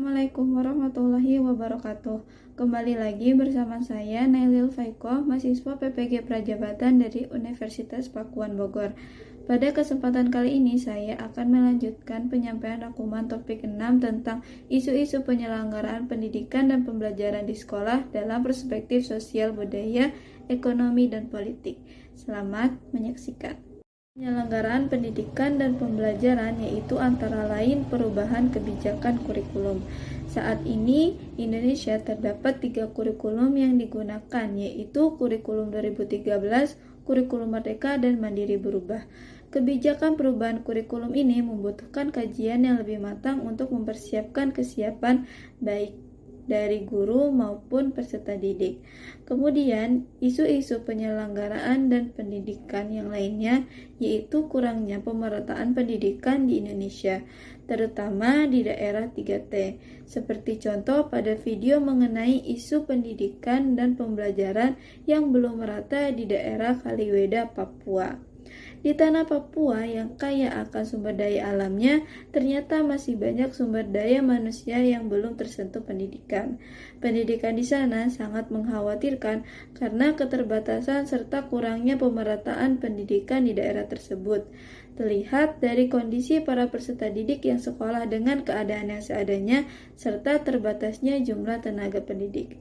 Assalamualaikum warahmatullahi wabarakatuh. Kembali lagi bersama saya Nailil Faikoh, mahasiswa PPG Prajabatan dari Universitas Pakuan Bogor. Pada kesempatan kali ini saya akan melanjutkan penyampaian rangkuman topik 6 tentang isu-isu penyelenggaraan pendidikan dan pembelajaran di sekolah dalam perspektif sosial, budaya, ekonomi, dan politik. Selamat menyaksikan. Penyelenggaraan pendidikan dan pembelajaran yaitu antara lain perubahan kebijakan kurikulum. Saat ini Indonesia terdapat 3 kurikulum yang digunakan, yaitu kurikulum 2013, kurikulum Merdeka, dan Mandiri Berubah. Kebijakan perubahan kurikulum ini membutuhkan kajian yang lebih matang untuk mempersiapkan kesiapan baik dari guru maupun peserta didik. Kemudian, isu-isu penyelenggaraan dan pendidikan yang lainnya yaitu kurangnya pemerataan pendidikan di Indonesia, terutama di daerah 3T. Seperti contoh pada video mengenai isu pendidikan dan pembelajaran yang belum merata di daerah Kaliweda, Papua. Di tanah Papua yang kaya akan sumber daya alamnya, ternyata masih banyak sumber daya manusia yang belum tersentuh pendidikan. Pendidikan di sana sangat mengkhawatirkan karena keterbatasan serta kurangnya pemerataan pendidikan di daerah tersebut. Terlihat dari kondisi para peserta didik yang sekolah dengan keadaan yang seadanya serta terbatasnya jumlah tenaga pendidik.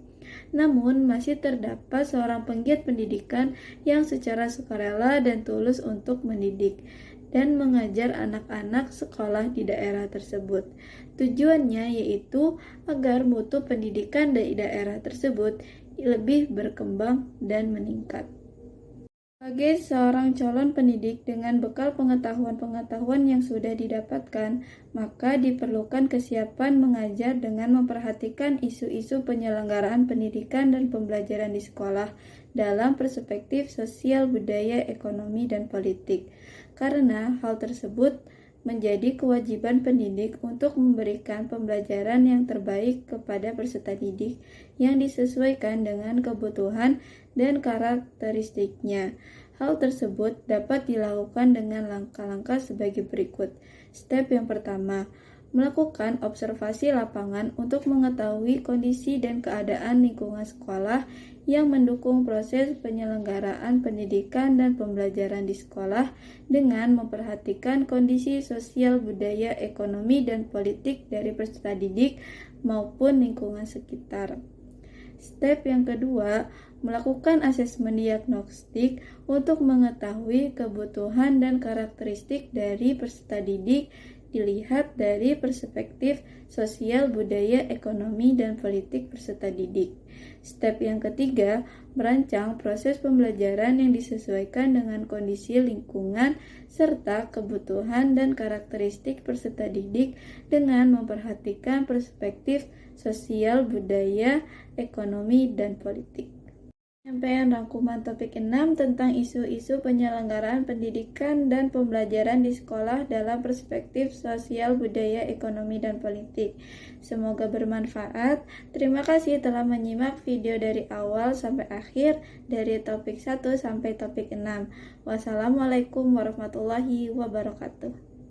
Namun, masih terdapat seorang penggiat pendidikan yang secara sukarela dan tulus untuk mendidik dan mengajar anak-anak sekolah di daerah tersebut. Tujuannya yaitu agar mutu pendidikan di daerah tersebut lebih berkembang dan meningkat. Sebagai seorang calon pendidik dengan bekal pengetahuan-pengetahuan yang sudah didapatkan, maka diperlukan kesiapan mengajar dengan memperhatikan isu-isu penyelenggaraan pendidikan dan pembelajaran di sekolah dalam perspektif sosial, budaya, ekonomi, dan politik. Karena hal tersebut menjadi kewajiban pendidik untuk memberikan pembelajaran yang terbaik kepada peserta didik yang disesuaikan dengan kebutuhan dan karakteristiknya. Hal tersebut dapat dilakukan dengan langkah-langkah sebagai berikut. Step yang pertama, melakukan observasi lapangan untuk mengetahui kondisi dan keadaan lingkungan sekolah yang mendukung proses penyelenggaraan pendidikan dan pembelajaran di sekolah dengan memperhatikan kondisi sosial, budaya, ekonomi, dan politik dari peserta didik maupun lingkungan sekitar. Step yang kedua, melakukan asesmen diagnostik untuk mengetahui kebutuhan dan karakteristik dari peserta didik dilihat dari perspektif sosial, budaya, ekonomi, dan politik peserta didik. Step yang ketiga, merancang proses pembelajaran yang disesuaikan dengan kondisi lingkungan serta kebutuhan dan karakteristik peserta didik dengan memperhatikan perspektif sosial, budaya, ekonomi, dan politik. Penyampaian rangkuman topik 6 tentang isu-isu penyelenggaraan pendidikan dan pembelajaran di sekolah dalam perspektif sosial, budaya, ekonomi, dan politik. Semoga bermanfaat. Terima kasih telah menyimak video dari awal sampai akhir dari topik 1 sampai topik 6. Wassalamualaikum warahmatullahi wabarakatuh.